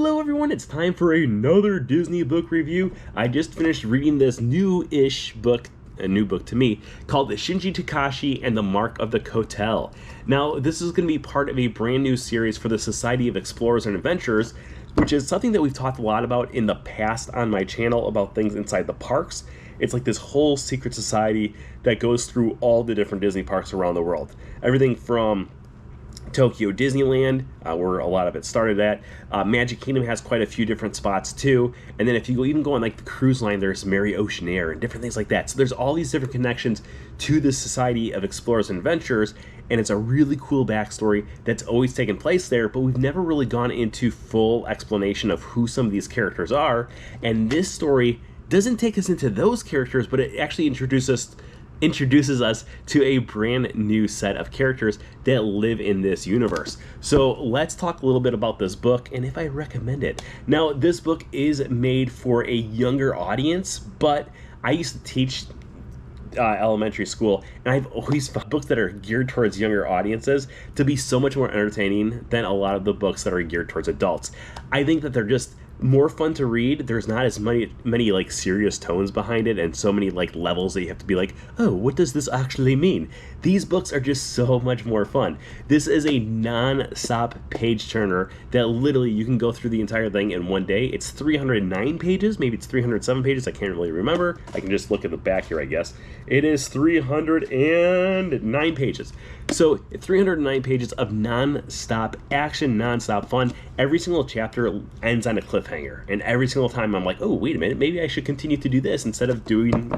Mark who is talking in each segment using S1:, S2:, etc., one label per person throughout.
S1: Hello everyone, it's time for another Disney book review. I just finished reading this new-ish book, a new book to me, called Shinji Takahashi and the Mark of the Coatl. Now, this is going to be part of a brand new series for the Society of Explorers and Adventurers, which is something that we've talked a lot about in the past on my channel about things inside the parks. It's like this whole secret society that goes through all the different Disney parks around the world. Everything from Tokyo Disneyland, where a lot of it started at. Magic Kingdom has quite a few different spots too. And then if you even go on like the cruise line, there's Merry Ocean Air and different things like that. So there's all these different connections to the Society of Explorers and Adventurers, and it's a really cool backstory that's always taken place there, but we've never really gone into full explanation of who some of these characters are. And this story doesn't take us into those characters, but it actually introduces us to a brand new set of characters that live in this universe. So let's talk a little bit about this book and if I recommend it. Now, this book is made for a younger audience, but I used to teach elementary school, and I've always found books that are geared towards younger audiences to be so much more entertaining than a lot of the books that are geared towards adults. I think that they're just more fun to read. There's not as many like serious tones behind it and so many like levels that you have to be like, oh, what does this actually mean? These books are just so much more fun. This is a non-stop page turner that literally you can go through the entire thing in one day. It's 309 pages, maybe it's 307 pages, I can't really remember. I can just look at the back here, I guess. It is 309 pages. So 309 pages of non-stop action, non-stop fun. Every single chapter ends on a cliffhanger, and every single time I'm like, oh, wait a minute, maybe I should continue to do this instead of doing,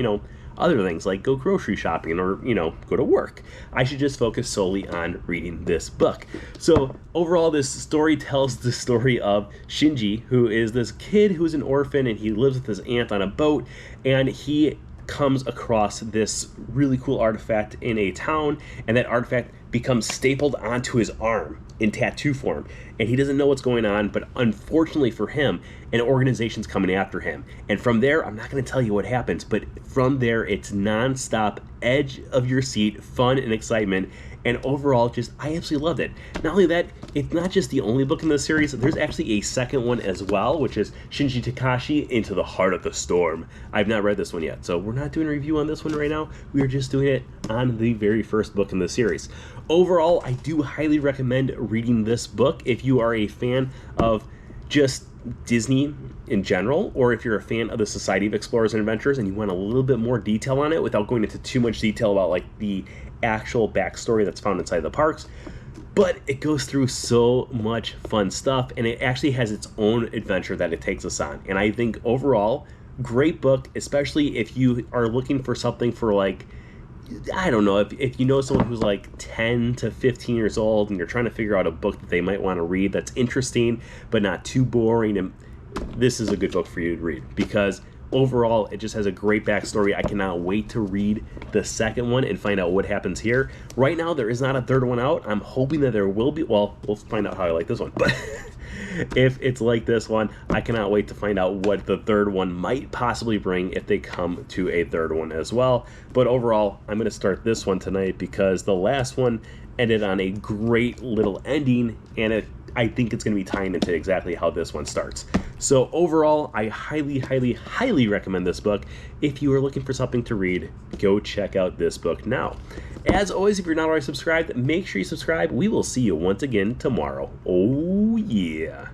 S1: other things like go grocery shopping or, go to work. I should just focus solely on reading this book. So overall, this story tells the story of Shinji, who is this kid who's an orphan, and he lives with his aunt on a boat, and he comes across this really cool artifact in a town, and that artifact becomes stapled onto his arm in tattoo form, and he doesn't know what's going on, but unfortunately for him, an organization's coming after him. And from there, I'm not going to tell you what happens, but from there, it's non-stop, edge of your seat, fun and excitement, and overall, I absolutely loved it. Not only that, it's not just the only book in this series, there's actually a second one as well, which is Shinji Takahashi, Into the Heart of the Storm. I've not read this one yet, so we're not doing a review on this one right now. We are just doing it on the very first book in the series. Overall, I do highly recommend reading this book if you are a fan of just Disney in general, or if you're a fan of the Society of Explorers and Adventurers and you want a little bit more detail on it without going into too much detail about like the actual backstory that's found inside the parks. But it goes through so much fun stuff, and it actually has its own adventure that it takes us on. And I think overall, great book, especially if you are looking for something for like, I don't know, if you know someone who's like 10 to 15 years old and you're trying to figure out a book that they might want to read that's interesting but not too boring, and this is a good book for you to read because overall it just has a great backstory. I cannot wait to read the second one and find out what happens here. Right now there is not a third one out. I'm hoping that there will be. Well, we'll find out how I like this one, but if it's like this one, I cannot wait to find out what the third one might possibly bring if they come to a third one as well. But overall, I'm going to start this one tonight because the last one ended on a great little ending, and I think it's going to be tying into exactly how this one starts. So overall, I highly, highly, highly recommend this book. If you are looking for something to read, go check out this book now. As always, if you're not already subscribed, make sure you subscribe. We will see you once again tomorrow. Oh yeah.